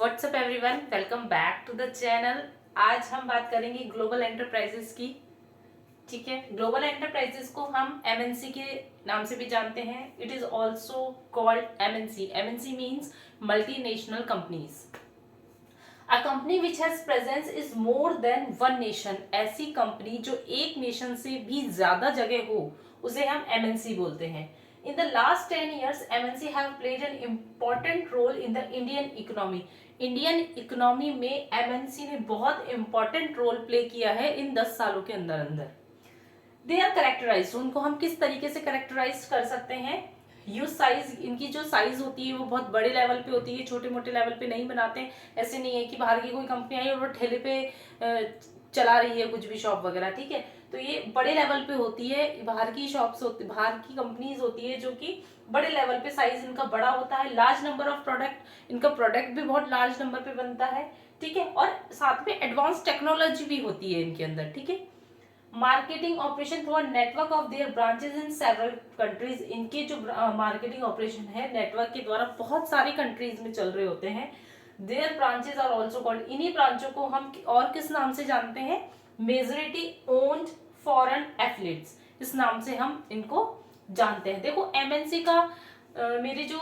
WhatsApp everyone, welcome back to the channel. आज हम बात करेंगे ग्लोबल एंटरप्राइजेस की। ठीक है, ग्लोबल एंटरप्राइजेस को हम एमएनसी के नाम से भी जानते हैं। It is also called MNC. MNC means multinational companies. A company which has presence is more than one nation. ऐसी कंपनी जो एक नेशन से भी ज्यादा जगह हो उसे हम एमएनसी बोलते हैं। In the last 10 years, MNC have played an important role in the Indian economy. Indian economy में MNC ने बहुत इंपॉर्टेंट रोल प्ले किया है इन 10 सालों के अंदर अंदर। दे आर करेक्टराइज, उनको हम किस तरीके से करेक्टराइज कर सकते हैं? यूज साइज, इनकी जो साइज होती है वो बहुत बड़े लेवल पे होती है, छोटे मोटे लेवल पे नहीं बनाते हैं। ऐसे नहीं है कि बाहर की कोई कंपनी आई और वो ठेले पे चला रही है कुछ भी शॉप वगैरह। ठीक है, तो ये बड़े लेवल पे होती है। बाहर की शॉप्स होती, बाहर की कंपनीज होती है जो कि बड़े लेवल पे साइज इनका बड़ा होता है। लार्ज नंबर ऑफ प्रोडक्ट, इनका प्रोडक्ट भी बहुत लार्ज नंबर पे बनता है। ठीक है, और साथ में एडवांस टेक्नोलॉजी भी होती है इनके अंदर। ठीक है, marketing operation through network of their branches in several countries. इनके जो मार्केटिंग ऑपरेशन है नेटवर्क के द्वारा बहुत सारी कंट्रीज में चल रहे होते हैं। There branches are also called, इन्हीं ब्रांचों को हम और किस नाम से जानते हैं? मेजोरिटी ओन्ड फॉरेन एफिलिएट्स, इस नाम से हम इनको जानते हैं। देखो एमएनसी का मेरे जो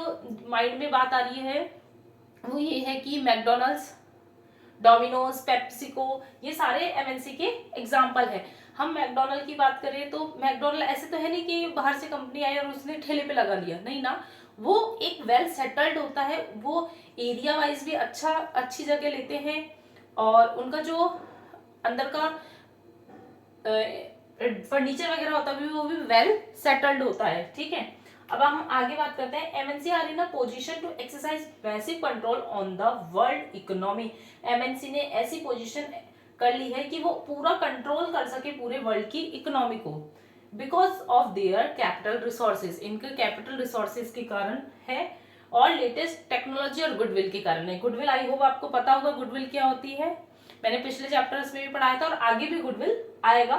माइंड में बात आ रही है वो ये है कि मैकडोनल्ड्स, डोमिनोज, पेप्सिको, ये सारे एमएनसी के एग्जाम्पल है। हम मैकडोनल्ड की बात करें तो मैकडोनल्ड ऐसे तो है नहीं कि बाहर से कंपनी आई और उसने ठेले पे लगा लिया, नहीं ना। वो एक वेल सेटल्ड होता है, वो एरिया वाइज भी अच्छी जगह लेते हैं और उनका जो अंदर का फर्नीचर वगैरह होता है वो भी वेल सेटल्ड होता है। ठीक है, अब हम आगे बात करते हैं। MNC are in a position to exercise massive control on the world economy. MNC ने ऐसी पोजीशन कर ली है कि वो पूरा कंट्रोल कर सके पूरे वर्ल्ड की इकोनॉमी को, because of their capital resources, इनके कैपिटल रिसोर्सेज के कारण है और लेटेस्ट टेक्नोलॉजी और गुडविल के कारण है। गुडविल आई होप आपको पता होगा गुडविल क्या होती है, मैंने पिछले चैप्टर्स में भी पढ़ाया था और आगे भी गुडविल आएगा।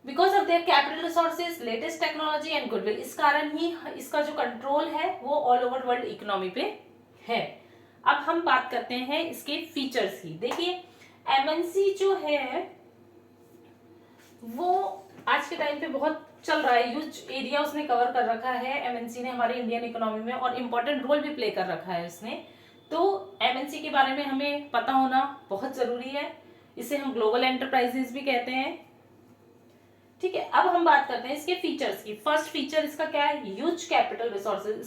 Because of their capital resources, latest technology and goodwill, इस कारण ही इसका जो कंट्रोल है वो ऑल ओवर वर्ल्ड इकोनॉमी पे है। अब हम बात करते हैं इसके फीचर्स की। देखिए एमएनसी जो है वो आज के टाइम पे बहुत चल रहा है, ह्यूज एरिया उसने कवर कर रखा है एमएनसी ने हमारे इंडियन इकोनॉमी में और इम्पोर्टेंट रोल भी प्ले कर रखा है इसने। तो एमएनसी के बारे में हमें पता होना बहुत जरूरी है, इसे हम ग्लोबल एंटरप्राइजेस भी कहते हैं। ठीक है, अब हम बात करते हैं इसके फीचर्स की। फर्स्ट फीचर इसका क्या है? Huge capital resources.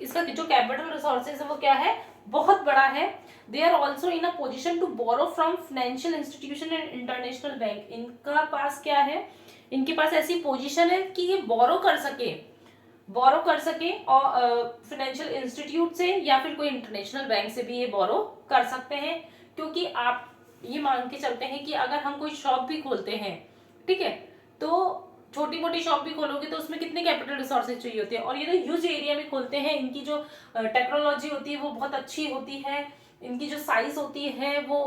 इसका जो कैपिटल रिसोर्सेज है वो क्या है? बहुत बड़ा है। They are also in a position to borrow from financial institution and international bank. इनका पास क्या है? इनके पास ऐसी पोजिशन है कि ये बोरो कर सके और फाइनेंशियल इंस्टीट्यूट से या फिर कोई इंटरनेशनल बैंक से भी ये बोरो कर सकते हैं। क्योंकि आप ये मान के चलते हैं कि अगर हम कोई शॉप भी खोलते हैं, ठीक है, तो छोटी मोटी शॉप भी खोलोगे तो उसमें कितने कैपिटल रिसोर्सेज चाहिए होते हैं, और ये तो ह्यूज एरिया में खोलते हैं। इनकी जो टेक्नोलॉजी होती है वो बहुत अच्छी होती है, इनकी जो साइज होती है वो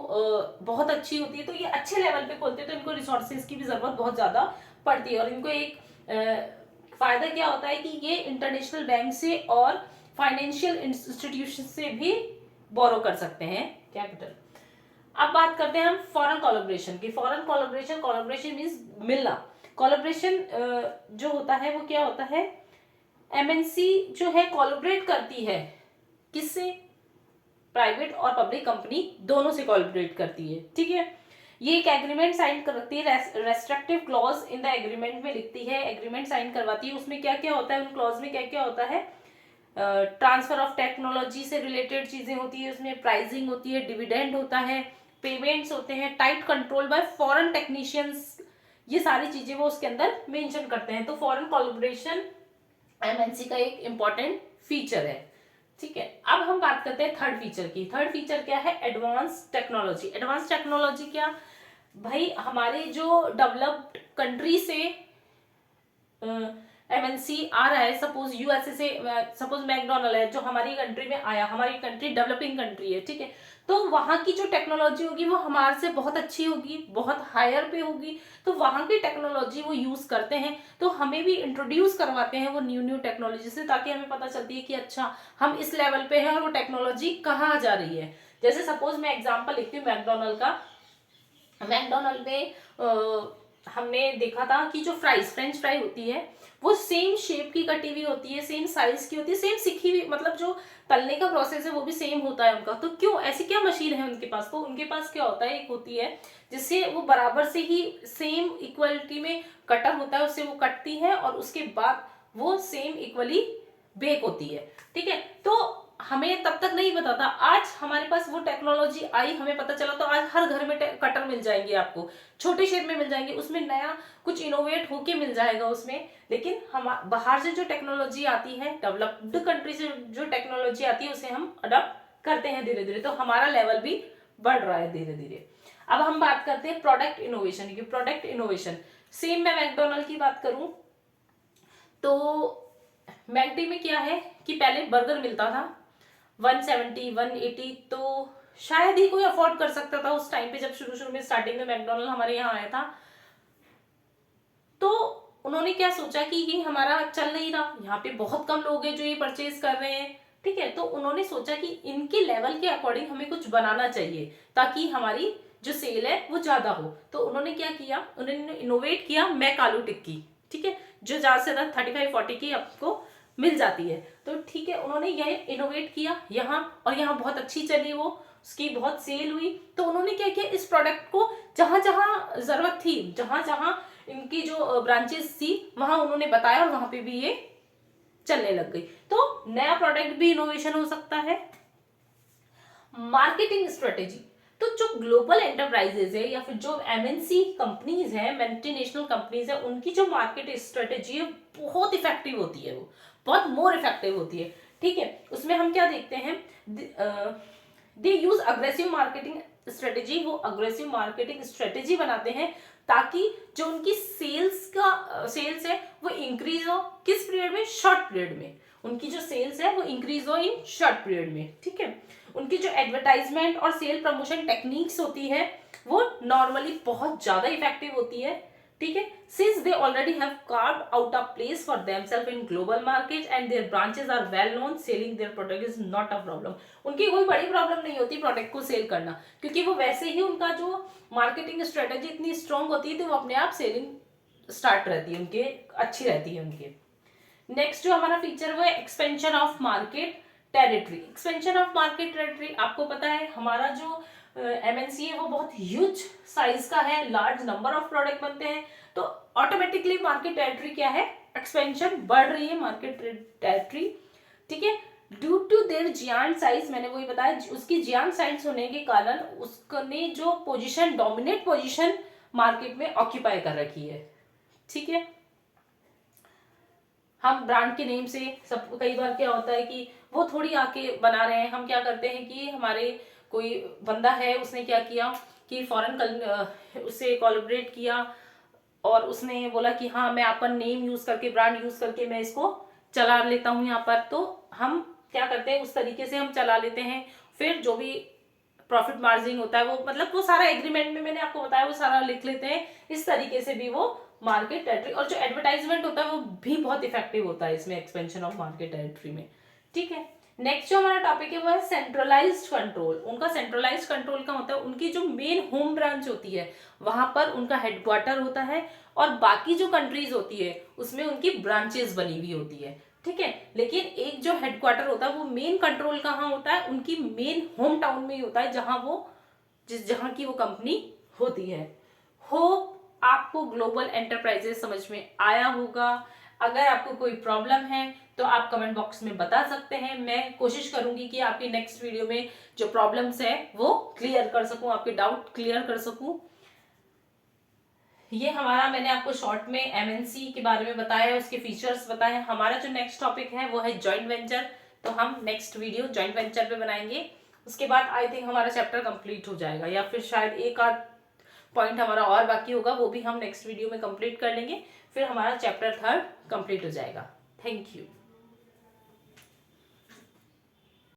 बहुत अच्छी होती है। तो ये अच्छे लेवल पे खोलते हैं तो इनको रिसोर्सेज की भी जरूरत बहुत ज्यादा पड़ती है। और इनको एक फायदा क्या होता है कि ये इंटरनेशनल बैंक से और फाइनेंशियल इंस्टीट्यूशन से भी बोरो कर सकते हैं कैपिटल। अब बात करते हैं हम फॉरेन कोलैबोरेशन की। फॉरेन कोलैबोरेशन मींस मिलना। कोलैबोरेशन जो होता है वो क्या होता है? एमएनसी जो है कोलैबोरेट करती है किससे? प्राइवेट और पब्लिक कंपनी दोनों से कोलैबोरेट करती है। ठीक है, ये एक एग्रीमेंट साइन करती है, restrictive clause in the agreement में लिखती है, एग्रीमेंट साइन करवाती है। उसमें क्या क्या होता है, उन क्लॉज में क्या क्या होता है? ट्रांसफर ऑफ टेक्नोलॉजी से रिलेटेड चीजें होती है, उसमें प्राइसिंग होती है, डिविडेंड होता है, पेमेंट्स होते हैं, tight control by foreign technicians, ये सारी चीजें वो उसके अंदर मेंशन करते हैं। तो फॉरेन कोलैबोरेशन एमएनसी का एक इंपॉर्टेंट फीचर है। ठीक है, अब हम बात करते हैं थर्ड फीचर की। थर्ड फीचर क्या है? Advance technology. एडवांस टेक्नोलॉजी क्या भाई? हमारे जो डेवलप्ड कंट्री से एमएनसी आ रहा है, सपोज यूएसए से, सपोज मैकडोनल्ड है जो हमारी कंट्री में आया, हमारी कंट्री डेवलपिंग कंट्री है, ठीक है, तो वहां की जो टेक्नोलॉजी होगी वो हमारे से बहुत अच्छी होगी, बहुत हायर पे होगी, तो वहां की टेक्नोलॉजी वो यूज करते हैं, तो हमें भी इंट्रोड्यूस करवाते हैं वो न्यू न्यू टेक्नोलॉजी से, ताकि हमें पता चलती है कि अच्छा हम इस लेवल पे हैं और वो टेक्नोलॉजी कहाँ जा रही है। जैसे सपोज मैं एग्जाम्पल लिखती हूँ मैकडोनल्ड का। मैकडोनल्ड में हमने देखा था कि जो फ्रेंच फ्राई होती है वो सेम शेप की कटी हुई होती है, सेम साइज की होती है, सेम सिकी हुई, मतलब जो तलने का प्रोसेस है वो भी सेम होता है उनका। तो क्यों, ऐसी क्या मशीन है उनके पास? तो उनके पास क्या होता है, एक होती है जिससे वो बराबर से ही सेम इक्वलिटी में कटर होता है, उससे वो कटती है और उसके बाद वो सेम इक्वली बेक होती है, ठीक है। तो हमें तब तक नहीं पता था, आज हमारे पास वो टेक्नोलॉजी आई, हमें पता चला, तो आज हर घर में कटर मिल जाएंगे आपको, छोटे शेप में मिल जाएंगे, उसमें नया कुछ इनोवेट होके मिल जाएगा उसमें। लेकिन हम बाहर से जो टेक्नोलॉजी आती है, डेवलप्ड कंट्री से जो टेक्नोलॉजी आती है, उसे हम अडॉप्ट करते हैं धीरे धीरे, तो हमारा लेवल भी बढ़ रहा है धीरे धीरे। अब हम बात करते हैं प्रोडक्ट इनोवेशन की। प्रोडक्ट इनोवेशन सेम, मैं मैकडोनल्ड की बात करूं तो मैकडी में क्या है कि पहले बर्गर मिलता था 170 180, तो शायद ही कोई अफोर्ड कर सकता था उस टाइम पे, जब शुरू शुरू में स्टार्टिंग में मैकडोनल्ड हमारे यहाँ आया था। तो उन्होंने क्या सोचा कि ये हमारा चल नहीं रहा, यहाँ पे बहुत कम लोग हैं जो ये परचेज कर रहे हैं, ठीक है, तो उन्होंने सोचा कि इनके लेवल के अकॉर्डिंग हमें कुछ बनाना चाहिए ताकि हमारी जो सेल है वो ज्यादा हो। तो उन्होंने क्या किया, उन्होंने इनोवेट किया मैक आलू टिक्की, ठीक है, जो ज्यादा से ज्यादा 35-40 की आपको मिल जाती है। तो ठीक है, उन्होंने ये इनोवेट किया यहाँ, और यहाँ बहुत अच्छी चली वो, उसकी बहुत सेल हुई। तो उन्होंने क्या किया, इस प्रोडक्ट को जहां जहां जरूरत थी, जहां जहां इनकी जो ब्रांचेस थी वहां उन्होंने बताया, और वहां पे भी ये चलने लग गई। तो नया प्रोडक्ट भी इनोवेशन हो सकता है। मार्केटिंग स्ट्रेटेजी, तो जो ग्लोबल एंटरप्राइजेज है या फिर जो एमएनसी कंपनीज है, मल्टीनेशनल कंपनीज है, उनकी जो मार्केट स्ट्रेटेजी है बहुत इफेक्टिव होती है, वो बहुत मोर इफेक्टिव होती है, ठीक है। उसमें हम क्या देखते हैं, दे यूज अग्रेसिव मार्केटिंग स्ट्रेटेजी, वो अग्रेसिव मार्केटिंग स्ट्रेटेजी बनाते हैं ताकि जो उनकी सेल्स है वो इंक्रीज हो, किस पीरियड में, शॉर्ट पीरियड में, उनकी जो सेल्स है वो इंक्रीज हो इन शॉर्ट पीरियड में, ठीक है। उनकी जो एडवर्टाइजमेंट और सेल प्रमोशन टेक्निक्स होती है वो नॉर्मली बहुत ज्यादा इफेक्टिव होती है, ठीक है, since they already have carved out a place for themselves in global market and their branches are well known, selling their product is not a problem. उनकी कोई बड़ी प्रॉब्लम नहीं होती प्रोडक्ट को सेल करना, क्योंकि वो वैसे ही, उनका जो मार्केटिंग स्ट्रेटेजी इतनी स्ट्रांग होती है तो वो अपने आप सेलिंग स्टार्ट रहती है उनके, अच्छी रहती है उनके। नेक्स्ट जो हमारा फीचर वो है expansion of market territory. Expansion of market territory, आपको पता है हमारा जो एमएनसी है वो बहुत ह्यूज साइज का है, लार्ज नंबर ऑफ प्रोडक्ट बनते हैं, तो ऑटोमेटिकली मार्केट टेरिटरी क्या है, एक्सपेंशन बढ़ रही है मार्केट टेरिटरी, ठीक है। Due to their giant size, मैंने वही बताया, उसकी जियांट साइज होने के कारण उसने जो पोजीशन, डोमिनेट पोजीशन मार्केट में ऑक्यूपाई कर रखी है, ठीक है। हम ब्रांड के नेम से सब, कई बार क्या होता है कि वो थोड़ी आके बना रहे हैं, हम क्या करते हैं कि हमारे कोई बंदा है उसने क्या किया कि फॉरेन उससे कोलैबोरेट किया और उसने बोला कि हाँ मैं आपका नेम यूज करके, ब्रांड यूज करके मैं इसको चला लेता हूँ यहाँ पर, तो हम क्या करते हैं उस तरीके से हम चला लेते हैं। फिर जो भी प्रॉफिट मार्जिन होता है वो, मतलब वो सारा एग्रीमेंट में मैंने आपको बताया वो सारा लिख लेते हैं, इस तरीके से भी वो मार्केट टेरिटरी, और जो एडवर्टाइजमेंट होता है वो भी बहुत इफेक्टिव होता है इसमें, एक्सपेंशन ऑफ मार्केट टेरिटरी में, ठीक है। नेक्स्ट जो हमारा टॉपिक है वो है सेंट्रलाइज्ड कंट्रोल। उनका सेंट्रलाइज्ड कंट्रोल का होता है, उनकी जो मेन होम ब्रांच होती है वहां पर उनका हेडक्वार्टर होता है, और बाकी जो कंट्रीज होती है उसमें उनकी ब्रांचेस बनी हुई होती है, ठीक है। लेकिन एक जो हेडक्वार्टर होता है वो मेन कंट्रोल कहाँ होता है, उनकी मेन होम टाउन में ही होता है, जहां वो जहां की वो कंपनी होती है। होप आपको ग्लोबल एंटरप्राइजेस समझ में आया होगा। अगर आपको कोई प्रॉब्लम है तो आप कमेंट बॉक्स में बता सकते हैं, मैं कोशिश करूंगी कि आपकी नेक्स्ट वीडियो में जो प्रॉब्लम्स है वो क्लियर कर सकूं, आपके डाउट क्लियर कर सकूं। ये हमारा, मैंने आपको शॉर्ट में एमएनसी के बारे में बताया, उसके फीचर्स बताए। हमारा जो नेक्स्ट टॉपिक है वो है जॉइंट वेंचर, तो हम नेक्स्ट वीडियो जॉइंट वेंचर पे बनाएंगे। उसके बाद आई थिंक हमारा चैप्टर कंप्लीट हो जाएगा, या फिर शायद एक आध पॉइंट हमारा और बाकी होगा, वो भी हम नेक्स्ट वीडियो में कंप्लीट कर लेंगे। फिर हमारा चैप्टर 3 कंप्लीट हो जाएगा। Thank you.